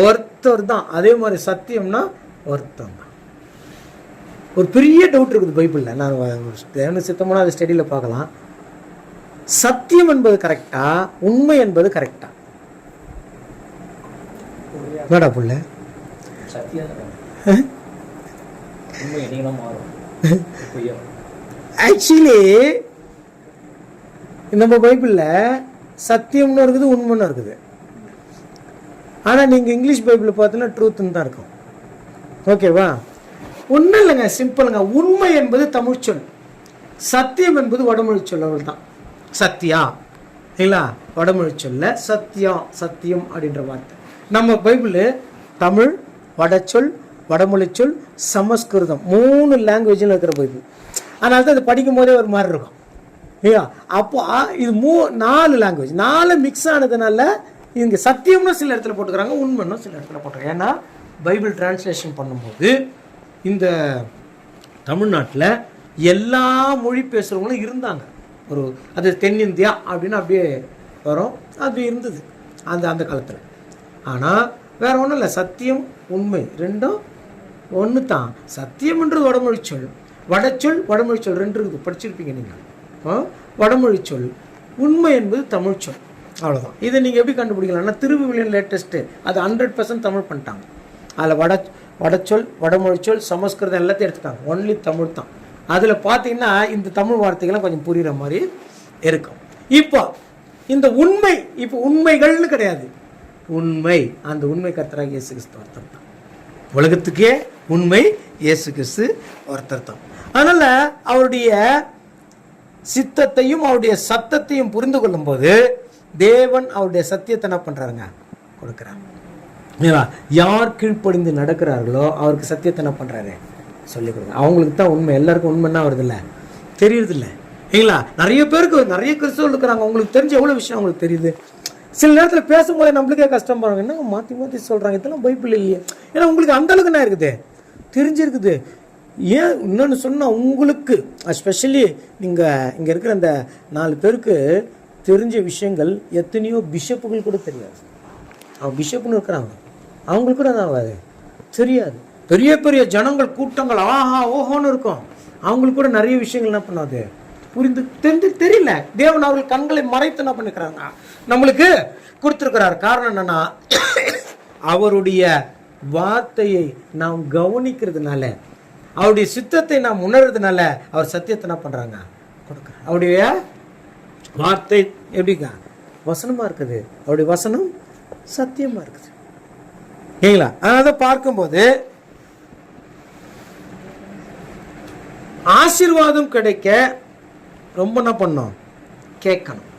ஒருத்தர் தான். அதே மாதிரி சத்தியம்னா ஒருத்தர் தான். ஒரு பெரிய டவுட் இருக்குது பைபிளில். நான் தேவன சித்தமான அது ஸ்டடியில் பார்க்கலாம். சத்தியம் என்பது கரெக்டா, உண்மை என்பது கரெக்டா? என்னடா புள்ள, ஆக்சுவலி நம்ம பைபிளில் சத்தியம்னு இருக்குது, உண்மைன்னு இருக்குது. ஆனால் நீங்கள் இங்கிலீஷ் பைபிளில் பார்த்தீங்கன்னா ட்ரூத்துன்னு தான் இருக்கும். ஓகேவா? ஒன்றும் இல்லைங்க, சிம்பிளுங்க. உண்மை என்பது தமிழ் சொல், சத்தியம் என்பது வடமொழி சொல். அவள் தான் சத்தியா இல்லைங்களா, வடமொழி சொல்ல சத்தியம், சத்தியம் அப்படின்ற வார்த்தை. நம்ம பைபிள் தமிழ், வடச்சொல், வடமொழி சொல், சமஸ்கிருதம் 3 லாங்குவேஜில் இருக்கிற பைபிள். அதனால தான் இது படிக்கும் போதே ஒரு மாதிரி இருக்கும் இல்லையா. அப்போ இது 4 லாங்குவேஜ், 4 மிக்ஸ் ஆனதுனால இங்கே சத்தியம்னு சில இடத்துல போட்டுக்கிறாங்க, உண்மைன்னு சில இடத்துல போட்டுக்கிறாங்க. ஏன்னா பைபிள் டிரான்ஸ்லேஷன் பண்ணும்போது இந்த தமிழ்நாட்டில் எல்லா மொழி பேசுகிறவங்களும் இருந்தாங்க. ஒரு அது தென்னிந்தியா அப்படின்னு அப்படியே வரும், அது இருந்தது அந்த காலத்தில். ஆனால் வேறு ஒன்றும் இல்லை, சத்தியம் உண்மை ரெண்டும் ஒன்று தான். சத்தியம்ன்றது வடமொழி சொல், வடச்சொல், வடமொழி சொல் 2 இருக்குது, படிச்சிருப்பீங்க நீங்கள். வடமொழி சொல், உண்மை என்பது தமிழ் சொல், அவ்வளோதான். இதை நீங்கள் எப்படி கண்டுபிடிக்கலாம்னா திருவிவிலியன் லேட்டஸ்ட்டு அது 100% தமிழ் பண்ணிட்டாங்க. அதில் வடச்சொல், வடமொழிச்சொல், சமஸ்கிருதம் எல்லாத்தையும் எடுத்துட்டாங்க. ஒன்லி தமிழ் தான். அதில் பார்த்தீங்கன்னா இந்த தமிழ் வார்த்தைகள்லாம் கொஞ்சம் புரிகிற மாதிரி இருக்கும். இப்போ இந்த உண்மை, இப்போ உண்மைகள்னு கிடையாது, உண்மை, அந்த உண்மை கர்த்தராக இயேசு கிறிஸ்து ஒருத்தர் தான். உலகத்துக்கே உண்மை இயேசு கிறிஸ்து ஒருத்தர் தான். அதனால் அவருடைய சித்தத்தையும் அவருடைய சத்தத்தையும் புரிந்து கொள்ளும் போது தேவன் அவருடைய சத்தியத்தை என்ன பண்ணுறாருங்க, கொடுக்குறாங்க. யார் கீழ்ப்படிந்து நடக்கிறார்களோ அவருக்கு சத்தியத்தை என்ன பண்ணுறாரு, சொல்லிக் கொடுங்க. அவங்களுக்கு தான் உண்மை. எல்லாருக்கும் உண்மைன்னா வருதில்ல, தெரியுறதில்ல இல்லைங்களா? நிறைய பேருக்கு நிறைய கிறிஸ்தவர்கள் இருக்கிறாங்க, அவங்களுக்கு தெரிஞ்ச எவ்வளோ விஷயம் அவங்களுக்கு தெரியுது. சில நேரத்தில் பேசும்போது நம்மளுக்கே கஷ்டம் போகிறாங்க, என்ன மாற்றி மாற்றி சொல்கிறாங்க, இதெல்லாம் பைபிள் இல்லையே. ஏன்னா உங்களுக்கு அந்த அளவுக்கு என்ன இருக்குது, தெரிஞ்சிருக்குது. ஏன் இன்னொன்று சொன்னால், உங்களுக்கு ஸ்பெஷலி நீங்கள் இங்கே இருக்கிற அந்த 4 பேருக்கு தெரிஞ்ச விஷயங்கள் எத்தனையோ பிஷப்புகள் கூட தெரியாது. அவங்க பிஷப்புன்னு இருக்கிறாங்க, அவங்களுக்கு கூட அது தெரியாது. பெரிய பெரிய ஜனங்கள் கூட்டங்கள் ஆஹா ஓஹோன்னு இருக்கும், அவங்களுக்கு கூட நிறைய விஷயங்கள் என்ன பண்ணாது, புரிந்து தெரிஞ்சு தெரியல. தேவன் அவர்கள் கண்களை மறைத்து என்ன பண்ணிக்கிறாங்க, நம்மளுக்கு கொடுத்துருக்கிறார். காரணம் என்னன்னா, அவருடைய வார்த்தையை நாம் கவனிக்கிறதுனால, அவருடைய சித்தத்தை நாம் உணர்றதுனால அவர் சத்தியத்தை என்ன பண்றாங்க, கொடுக்குறார். அவருடைய வார்த்தை எப்படிங்க, வசனமா இருக்குது, அவருடைய வசனம் சத்தியமா இருக்குது இல்லைங்களா? அதை பார்க்கும்போது ஆசீர்வாதம் கிடைக்க ரொம்ப என்ன பண்ணணும், கேட்கணும்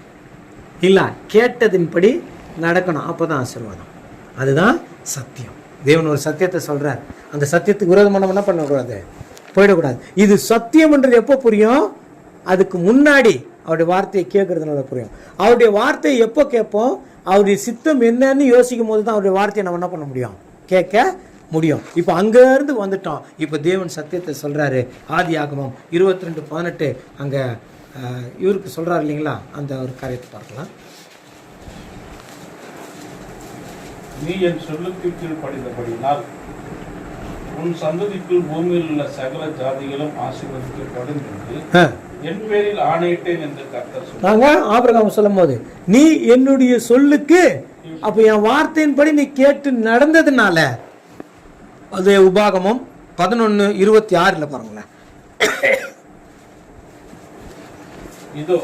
இல்ல, கேட்டதின்படி நடக்கணும், அப்பதான் ஆசீர்வாதம். அதுதான் சத்தியம். தேவன் ஒரு சத்தியத்தை சொல்றார், அந்த சத்தியத்துக்கு விரோதமான என்ன பண்ணக்கூடாது, போயிடக்கூடாது. இது சத்தியம்ன்றது எப்போ புரியும், அதுக்கு முன்னாடி அவருடைய வார்த்தையை கேட்கறதுனால புரியும். அவருடைய வார்த்தையை எப்போ கேட்போம், அவருடைய சித்தம் என்னன்னு யோசிக்கும் போது தான் அவருடைய வார்த்தையை நம்ம என்ன பண்ண முடியும், கேட்க முடியும். இப்போ அங்கேருந்து வந்துட்டோம். இப்போ தேவன் சத்தியத்தை சொல்றாரு. ஆதியாகமம் 22:18 அங்கே இவருக்கு சொல்றாரு இல்லைங்களா, அந்த ஒரு காரியத்தை பார்க்கலாம். நீ என் சொல்லுக்கு கீழ்ப்படிந்தபடினால் உன் சந்ததிக்குள் பூமியில் உள்ள சகல ஜாதிகளும் ஆசீர்வதிக்கப்படும் என்று என் பேரில் ஆணையிட்டேன் என்று கர்த்தர் சொன்னாங்க. ஆபிரகாம் சொல்லும் போது, நீ என்னுடைய சொல்லுக்கு, அப்ப என் வார்த்தையின்படி நீ கேட்டு நடந்ததுனால, அது உபாகமம் 11:26 பாருங்களேன். இதோ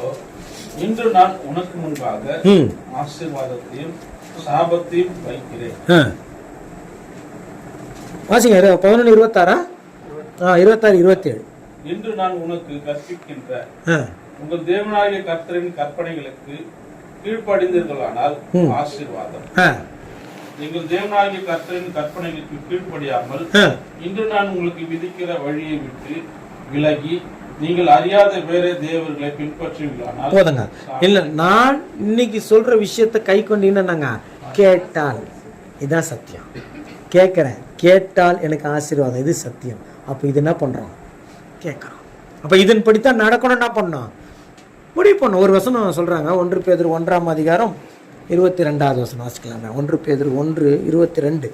இன்று நான் உனக்கு முன்பாக ஆசீர்வாதத்தையும் சாபத்தையும் வைக்கிறேன். வாசிங்க 11:26, 26-27. இன்று நான் உனக்கு கற்பிக்கின்ற உங்கள் தேவனாகிய கர்த்தரின் கற்பனைகளுக்கு கீழ்ப்படிந்தீர்களானால் ஆசீர்வாதம். நீங்கள் தேவனாகிய கர்த்தரின் கற்பனைகளுக்கு கீழ்ப்படியாமல் இன்று நான் உங்களுக்கு விதிக்கிற வழியை விட்டு விலகி நீங்கள் அறியாத வேற தேவர்களை பின்பற்றுவீர்களானால் போதுங்க. இல்ல, நான் இன்னைக்கு சொல்ற விஷயத்தை கை கொண்டீங்கன்னா கேட்டால், இதான் சத்தியம். கேட்கிறேன், கேட்டால் எனக்கு ஆசீர்வாதம், இது சத்தியம். அப்போ இது என்ன பண்றோம், கேட்கறோம். அப்ப இதன்படித்தான் நடக்கணும். என்ன பண்ணோம், முடிவு பண்ணோம். ஒரு வசனம் சொல்றாங்க, 1 பேதுரு 1:22 வாசிக்கலாமே. 1 பேதுரு 1:22.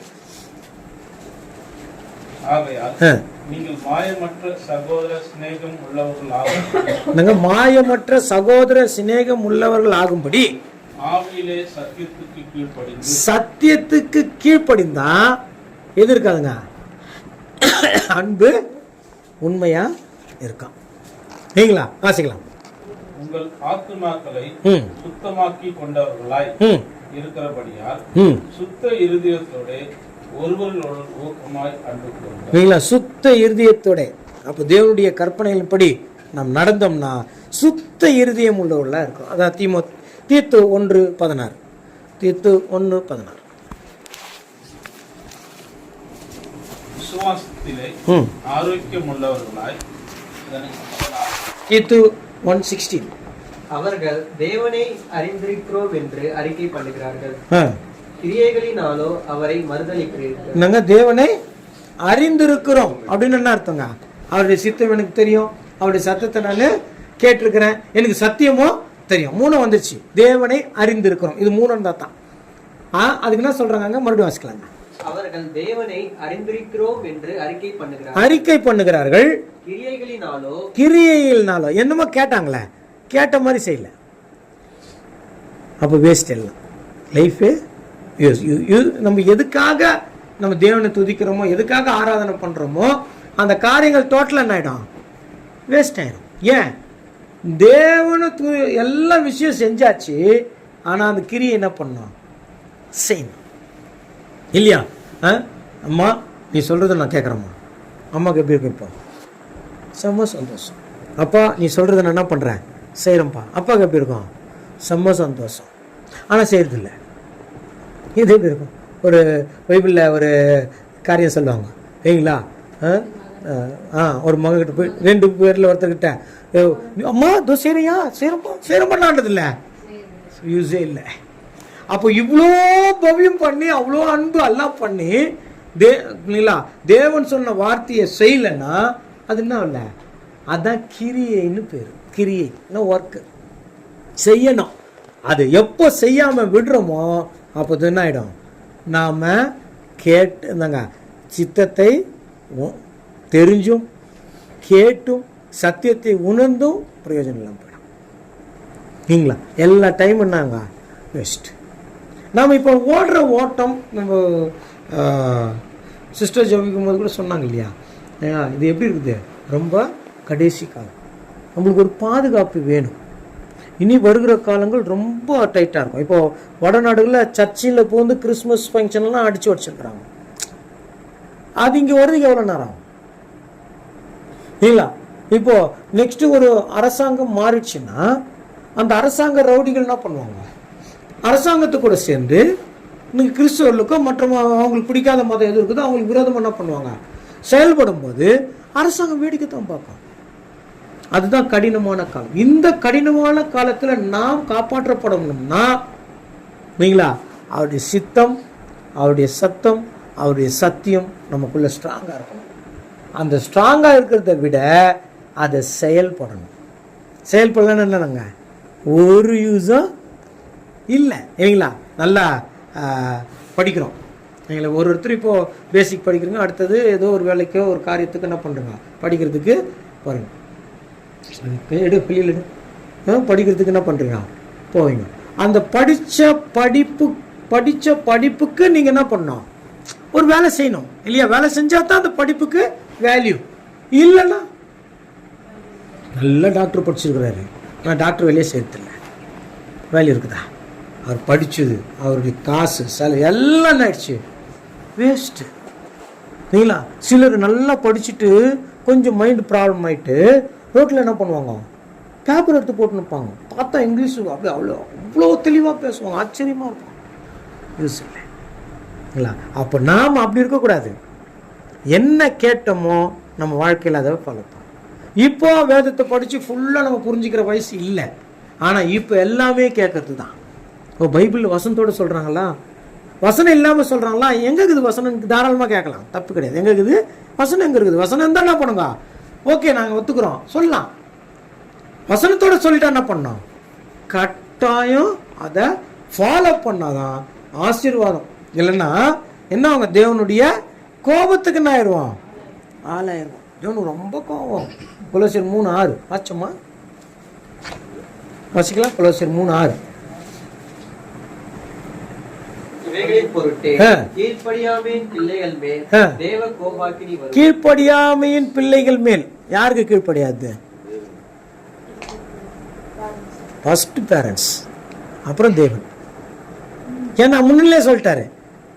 ஆகையால் நீங்கள் மாயமற்ற சகோதர சிநேகம் உள்ளவர்கள் ஆகும்படி ஆவியிலே சத்தியத்துக்கு கீழ்ப்படிந்தா எது இருக்காதுங்க, அன்பு உண்மையா இருக்கும். நீங்களா வாசிக்கலாம். உங்கள் ஆத்துமாக்களை சுத்தமாக்கி கொண்டவர்களாய் இருக்கிறபடியால் சுத்த இருதயத்தோட ஒருவரோடு ஊக்கமாய் அன்பு கூறுங்கள். சுத்த இருதயத்தோட, அப்போ தேவனுடைய கற்பனைகளின்படி நாம் நடந்தோம்னா சுத்த இருதயம் உள்ளவர்களா இருக்கும். அதான் தீத்து 1:16. தீத்து 1:16. விசுவாசத்திலே ஆரோக்கியம் உள்ளவர்களாய். தீத்து 1:16. அவர்கள் தேவனை அறிந்திருக்கிறோம் என்று அறிக்கை பண்ணுகிறார்கள், கிரியைகளினாலோ அவரை மறுதலிக்கிறீர்கள். நாங்க தேவனை அறிந்திருக்கிறோம் அப்படின்னு என்ன அர்த்தங்க, அவருடைய சித்தம் எனக்கு தெரியும், அவருடைய சத்தத்தை நான் கேட்டிருக்கிறேன், எனக்கு சத்தியமோ தெரியும். 3 வந்துருச்சு. தேவனை அறிந்திருக்கிறோம், இது 3 தான். அதுக்கு என்ன சொல்றாங்க, மறுபடியும் வாசிக்கலாங்க. அவர்கள் தேவனை அறிந்திருக்கிறோம் என்று அறிக்கை பண்ணுகிறார்கள், கிரியைகளினாலோ என்னமோ கேட்டாங்களே, கேட்ட மாதிரி செய்யல, அப்ப வேஸ்ட் எல்லாம் லைஃப். நம்ம எதுக்காக நம்ம தேவனை துதிக்கிறோமோ, எதுக்காக ஆராதனை பண்ணுறோமோ, அந்த காரியங்கள் டோட்டலாக என்ன ஆகிடும்? வேஸ்ட் ஆகிடும். ஏன்? தேவனை எல்லா விஷயம் செஞ்சாச்சு, ஆனால் அந்த கிரியை என்ன பண்ணோம்? செய்யணும் இல்லையா? அம்மா நீ சொல்கிறத நான் கேட்குறேம்மா. அம்மாவுக்கு எப்படி இருக்கு? இப்போ செம்ம சந்தோஷம். அப்பா நீ சொல்கிறத நான் என்ன பண்ணுறேன்? செய்கிறேன்ப்பா. அப்பாவுக்கு எப்படி இருக்கும்? செம்ம சந்தோஷம். ஆனால் செய்கிறதில்ல. இது எப்படி இருக்கும்? ஒரு பைபிளில் ஒரு காரியம் சொல்லுவாங்க சரிங்களா? ஒரு மகக்கிட்ட போய் 2 பேரில் ஒருத்தர்கிட்ட, அம்மா இதோ செய்கிறியா? செய்கிறப்பான்றது இல்லை, யூஸே இல்லை. அப்போ இவ்வளோ பவியம் பண்ணி, அவ்வளோ அன்பு எல்லாம் பண்ணி தேவன் சொன்ன வார்த்தையை செய்யலைன்னா அது என்ன இல்லை? அதான் கிரியைன்னு பேர். கிரியை ஒர்க்கு செய்யணும். அது எப்போ செய்யாமல் விடுறோமோ அப்போ என்ன ஆகிடும்? நாம் கேட்டு சித்தத்தை தெரிஞ்சும் கேட்டும் சத்தியத்தை உணர்ந்தும் பிரயோஜனம் இல்லாமல் போயிடும். இல்லைங்களா? எல்லா டைம் என்னங்க வேஸ்ட். நாம் இப்போ ஓடுற ஓட்டம், நம்ம சிஸ்டர் ஜபிக்கும் போது கூட சொன்னாங்க இல்லையா, இது எப்படி இருக்குது? ரொம்ப கடைசி காலம். நம்மளுக்கு ஒரு பாதுகாப்பு வேணும். இனி வருகிற காலங்கள் ரொம்ப டைட்டாக இருக்கும். இப்போது வடநாடுகளில் சர்ச்சில் போந்து கிறிஸ்மஸ் ஃபங்க்ஷன்லாம் அடித்து வச்சுருக்குறாங்க. அது இங்கே வர்றதுக்கு எவ்வளோ நேரம் ஆகும்? இல்லைங்களா? இப்போது நெக்ஸ்ட்டு ஒரு அரசாங்கம் மாறிடுச்சுன்னா அந்த அரசாங்க ரவுடிகள் என்ன பண்ணுவாங்க? அரசாங்கத்தை கூட சேர்ந்து இன்னைக்கு கிறிஸ்தவர்களுக்கோ மற்ற அவங்களுக்கு பிடிக்காத மதம் எது இருக்குதோ அவங்களுக்கு விரோதமாக என்ன பண்ணுவாங்க? செயல்படும் போது அரசாங்கம் வேடிக்கை தான் பார்க்கும். அதுதான் கடினமான காலம். இந்த கடினமான காலத்தில் நாம் காப்பாற்றப்படணும்னா இல்லைங்களா, அவருடைய சித்தம், அவருடைய சத்தம், அவருடைய சத்தியம் நமக்குள்ள ஸ்ட்ராங்காக இருக்கணும். அந்த ஸ்ட்ராங்காக இருக்கிறத விட அதை செயல்படணும். செயல்படலன்னு இல்லைங்க ஒரு யூஸும் இல்லை. இல்லைங்களா? நல்லா படிக்கிறோம் இல்லைங்களா? ஒருத்தர் இப்போது பேசிக் படிக்கிறீங்க, அடுத்தது ஏதோ ஒரு வேலைக்கோ ஒரு காரியத்துக்கு என்ன பண்ணுறங்க? படிக்கிறதுக்கு பாருங்கள், படிக்கிறதுக்கு என்ன பண்ணுறீங்க? போவீங்க. அந்த படித்த படிப்புக்கு நீங்கள் என்ன பண்ணணும்? ஒரு வேலை செய்யணும் இல்லையா? வேலை செஞ்சால் தான் அந்த படிப்புக்கு வேல்யூ. இல்லைன்னா நல்ல டாக்டர் படிச்சிருக்கிறாரு, ஆனால் டாக்டர் வேலையே செய்யறதில்லை, வேல்யூ இருக்குதா? அவர் படித்தது, அவருடைய காசு, செலவு எல்லாம் ஆயிடுச்சு, வேஸ்ட்டு. இல்லைங்களா? சிலர் நல்லா படிச்சுட்டு கொஞ்சம் மைண்டு ப்ராப்ளம் ஆகிட்டு ரோட்டில் என்ன பண்ணுவாங்க? பேப்பர் எடுத்து போட்டு நிற்பாங்க. பார்த்தா இங்கிலீஷு அப்படியே அவ்வளோ தெளிவாக பேசுவாங்க, ஆச்சரியமாக இருக்கும். யூஸ் இல்லை. இல்லைங்களா? அப்போ நாம் அப்படி இருக்கக்கூடாது. என்ன கேட்டோமோ நம்ம வாழ்க்கையில் அதை ஃபாலோ பண்ணோம். இப்போ வேதத்தை படித்து ஃபுல்லாக நம்ம புரிஞ்சுக்கிற வயசு இல்லை. ஆனால் இப்போ எல்லாமே கேட்கறது தான். இப்போ பைபிளில் வசனத்தோடு சொல்கிறாங்களா? வசனம் இல்லாமல் சொல்கிறாங்களா? எங்கே இருக்குது வசனம்? தாராளமாக கேட்கலாம், தப்பு கிடையாது. எங்கே இருக்குது வசனம்? எங்கே இருக்குது வசனம்? இருந்தால் என்ன பண்ணுங்க? ஓகே நாங்கள் ஒத்துக்கிறோம் சொல்லலாம். வசனத்தோடு சொல்லிட்டா என்ன பண்ணோம்? கட்டாயம் அதை ஃபாலோ பண்ணாதான் ஆசீர்வாதம். இல்லைன்னா என்ன அவங்க தேவனுடைய கோபத்துக்கு என்ன ஆயிடுவோம்? ஆளாயிருவோம். தேவனுக்கு ரொம்ப கோபம். கொலோசியர் 3:6 வாச்சோமா? வாசிக்கலாம். கொலோசியர் 3:6. கீழ்ப்படியாமையின் பிள்ளைகள் மேல். யாருக்கு கீழ்ப்படியாது? ஃபர்ஸ்ட் பேரண்ட்ஸ், அப்புறம் தேவன். ஏன்னா முன்னிலே சொல்லிட்டாரு,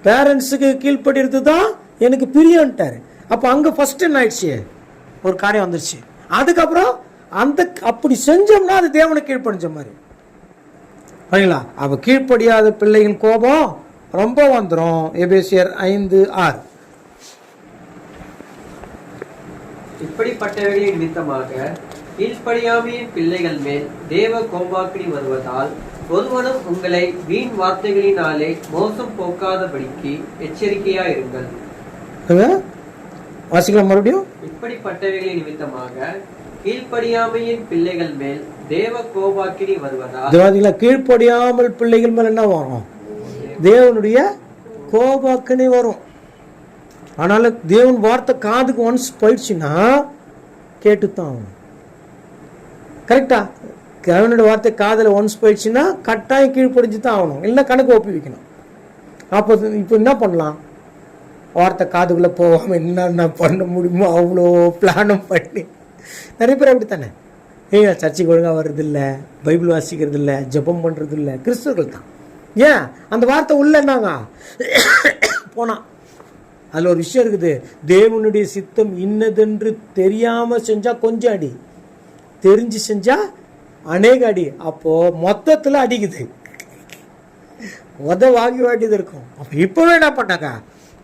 பேரண்ட்ஸுக்கு கீழ்ப்படுறது தான் எனக்கு பிரியன்ட்டாரு. அப்போ அங்கே ஃபர்ஸ்ட் என்ன ஆயிடுச்சு? ஒரு காரியம் வந்துருச்சு. அதுக்கப்புறம் அப்படி செஞ்சோம்னா அது தேவனுக்கு கீழ்ப்படிஞ்ச மாதிரி. சரிங்களா? அவ கீழ்ப்படியாத பிள்ளைகள் கோபம் ரொம்ப வந்துடும். எபேசியர் 5:6. இப்படிப்பட்டவர்களின் நிமித்தமாக கீழ்ப்படியாமையின் பிள்ளைகள் மேல் தேவ கோபாக்கினி வருவதால் ஒருவனும் உங்களை வீண் வார்த்தைகளினாலே மோசம் போக்காதபடிக்கு எச்சரிக்கையா இருங்கள். வாசிக்கலாம் மறுபடியும். இப்படிப்பட்டவர்களின் நிமித்தமாக கீழ்ப்படியாமையின் பிள்ளைகள் மேல் தேவ கோபாக்கினி வருவதால். கீழ்ப்படியாமல் பிள்ளைகள் மேல் என்ன வரும்? தேவனுடைய கோபாக்கினி வரும். ஆனால தேவன் வார்த்தை காதுக்கு ஒன்ஸ் போயிடுச்சுன்னா கேட்டுத்தான் ஆகணும். கரெக்டா? தேவனுடைய வார்த்தை காதில் ஒன்ஸ் போயிடுச்சுன்னா கட்டாயம் கீழ்ப்படிஞ்சு தான் ஆகணும், இல்லை கணக்கு ஒப்பி வைக்கணும். அப்போ இப்போ என்ன பண்ணலாம்? வார்த்தை காதுக்குள்ளே போகாமல் என்னென்ன பண்ண முடியுமோ அவ்வளோ பிளானும் பண்ணி நிறைய பேர் அப்படி தானே. சர்ச்சைக்கு ஒழுங்காக வர்றதில்ல, பைபிள் வாசிக்கிறது இல்லை, ஜெபம் பண்ணுறது இல்லை, கிறிஸ்தவர்கள் தான். ஏன் அந்த வார்த்தை உள்ளன்னாங்க போனான். அதில் ஒரு விஷயம் இருக்குது, தேவனுடைய சித்தம் இன்னதென்று தெரியாமல் செஞ்சால் கொஞ்சம் அடி, தெரிஞ்சு செஞ்சால் அநேக அடி. அப்போது மொத்தத்தில் அடிக்குது, வாங்கி வாட்டியது இருக்கும். அப்போ இப்போவே என்ன பண்ணாங்க,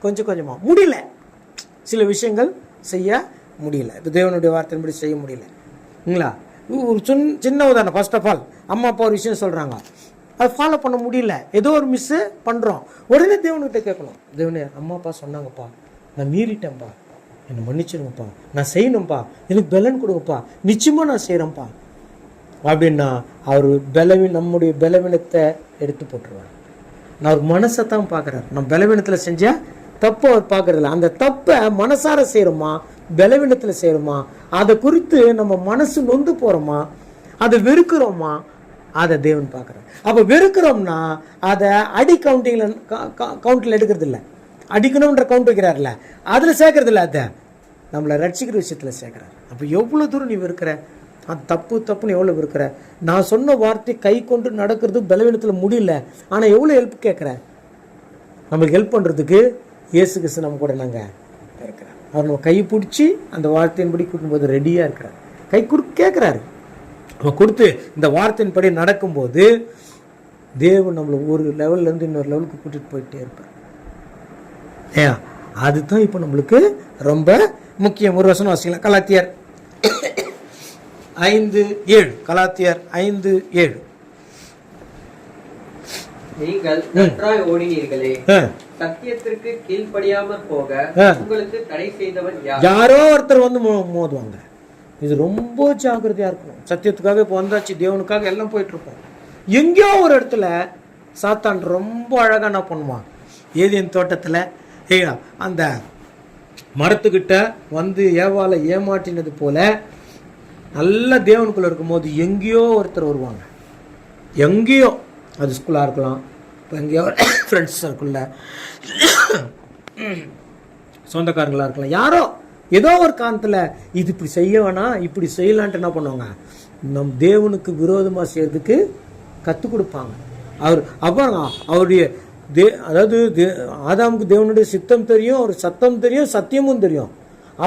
கொஞ்சம் கொஞ்சமாக முடியல, சில விஷயங்கள் செய்ய முடியல. இப்போ தேவனுடைய வார்த்தையின்படி செய்ய முடியலங்களா? ஒரு சின்ன உதாரணம். ஃபர்ஸ்ட் ஆஃப் ஆல் அம்மா அப்பா ஒரு விஷயம் சொல்கிறாங்க, அதை ஃபாலோ பண்ண முடியல, ஏதோ ஒரு மிஸ்ஸு பண்ணுறோம். உடனே தேவன்கிட்ட கேட்கணும், தேவனே அம்மா அப்பா சொன்னாங்கப்பா, நான் மீறிட்டேன்ப்பா, என்னை மன்னிச்சிருங்கப்பா, நான் செய்யணும்ப்பா, எனக்கு பலன் கொடுங்கப்பா, நிச்சயமாக நான் செய்கிறேன்ப்பா அப்படின்னா அவர் நம்முடைய பலவீனத்தை எடுத்து போட்டுருவார். நான் ஒரு மனசை தான் பார்க்குறாரு. நம்ம பலவீனத்தில் செஞ்சால் தப்பு அவர் பார்க்குறதில்ல. அந்த தப்பை மனசார செய்கிறோமா, பலவீனத்தில் செய்கிறோமா, அதை குறித்து நம்ம மனசு நொந்து போகிறோமா, அதை வெறுக்கிறோமா, அதை தேவன் பார்க்குறார். அப்போ வெறுக்கிறோம்னா அதை கவுண்டில் எடுக்கிறது இல்லை, அடிக்கணுன்ற கவுண்ட் வைக்கிறார்ல, அதில் சேர்க்கறது இல்லை, அதை நம்மளை ரட்சிக்கிற விஷயத்தில் சேர்க்குறாரு. அப்போ எவ்வளோ தூரம் நீ வெறுக்கிற, அது தப்புன்னு எவ்வளோ வெறுக்கிற. நான் சொன்ன வார்த்தை கை கொண்டு நடக்கிறது பலவீனத்தில் முடியல, ஆனால் எவ்வளோ ஹெல்ப் கேட்குற. நம்மளுக்கு ஹெல்ப் பண்ணுறதுக்கு இயேசு கிறிஸ்து நம்ம கூட நாங்கள் இருக்கிறார். அவர் நம்ம கை பிடிச்சி அந்த வார்த்தையின்படி கூட்டும்போது ரெடியாக இருக்கிறார், கை கேட்குறாரு. நம்ம கொடுத்து இந்த வார்த்தையின்படி நடக்கும்போது தேவன் நம்மளை ஒரு லெவல்லேருந்து இன்னொரு லெவலுக்கு கூட்டிகிட்டு போயிட்டே இருப்பார். ஏன் அதுதான் இப்போ நம்மளுக்கு ரொம்ப முக்கியம். ஒரு வசனம் வாசிக்கலாம், கலாத்தியர் 5:7. கலாத்தியர் 5:7. நீங்கள் நன்றாய் ஓடினீர்களே, சத்தியத்திற்கு கீழ்ப்படியாமற் போக உங்களுக்கு தடை செய்தவன் யார்? யாரோ ஒருத்தர் வந்து மோதுவாங்க. இது ரொம்ப ஜாக்கிரதையா இருக்கணும். சத்தியத்துக்காக இப்போ வந்தாச்சு, தேவனுக்காக எல்லாம் போயிட்டு இருப்போம். எங்கேயோ ஒரு இடத்துல சாத்தான் ரொம்ப அழகா என்ன பண்ணுவான், ஏதேன் தோட்டத்தில் அந்த மரத்துக்கிட்ட வந்து ஏவாளை ஏமாற்றினது போல நல்ல தேவனுக்குள்ள இருக்கும்போது எங்கேயோ ஒருத்தர் வருவாங்க. எங்கேயோ, அது ஸ்கூலாக இருக்கலாம், இப்போ எங்கேயோ ஃப்ரெண்ட்ஸ் சர்க்கிளில், சொந்தக்காரங்களாக இருக்கலாம், யாரோ ஏதோ ஒரு காலத்தில் இது இப்படி செய்ய வேணாம், இப்படி செய்யலான்ட்டு என்ன பண்ணுவாங்க, நம் தேவனுக்கு விரோதமாக செய்யறதுக்கு கற்றுக் கொடுப்பாங்க. அப்புறம் அவருடைய அதாவது ஆதாமுக்கு தேவனுடைய சித்தம் தெரியும், அவர் சத்தம் தெரியும், சத்தியமும் தெரியும்.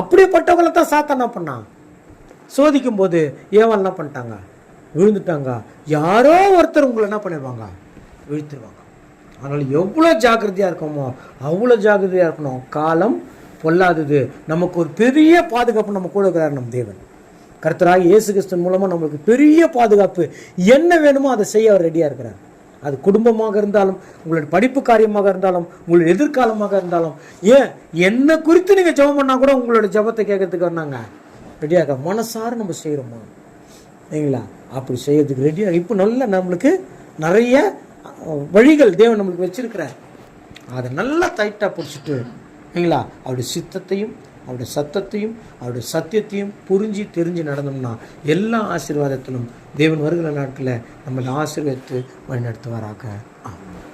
அப்படிப்பட்டவங்களை தான் சாத்தான் என்ன பண்ணான், சோதிக்கும் போது ஏவாள் என்ன பண்ணிட்டாங்க, விழுந்துட்டாங்க. யாரோ ஒருத்தர் உங்களை என்ன பண்ணிடுவாங்க, வீழ்த்திடுவாங்க. அதனால் எவ்வளோ ஜாக்கிரதையாக இருக்கோமோ அவ்வளோ ஜாக்கிரதையாக இருக்கணும். காலம் பொல்லாதது. நமக்கு ஒரு பெரிய பாதுகாப்பு நம்ம கூட இருக்கிறார் நம் தேவன். கர்த்தராகிய இயேசு கிறிஸ்து மூலமாக நம்மளுக்கு பெரிய பாதுகாப்பு. என்ன வேணுமோ அதை செய்ய அவர் ரெடியாக இருக்கிறார். அது குடும்பமாக இருந்தாலும், உங்களுடைய படிப்பு காரியமாக இருந்தாலும், உங்களுடைய எதிர்காலமாக இருந்தாலும், ஏன் என்ன குறித்து நீங்கள் ஜெபம் பண்ணால் கூட உங்களோட ஜெபத்தை கேட்கறதுக்கு வந்தாங்க ரெடியாக. மனசார நம்ம செய்கிறோமா இல்லைங்களா, அப்படி செய்யறதுக்கு ரெடியாக. இப்போ நல்ல நம்மளுக்கு நிறைய வழிகள் தேவன் நம்மளுக்கு வச்சிருக்கிறார். அதை நல்லா டைட்டாக பிடிச்சிட்டு இல்லைங்களா, அவருடைய சித்தத்தையும் அவருடைய சத்தத்தையும் அவருடைய சத்தியத்தையும் புரிஞ்சு தெரிஞ்சு நடந்தோம்னா எல்லா ஆசீர்வாதத்திலும் தேவன் வருகிற நாட்களில் நம்மளை ஆசீர்வதித்து வழிநடத்துவாராக. ஆமாம்.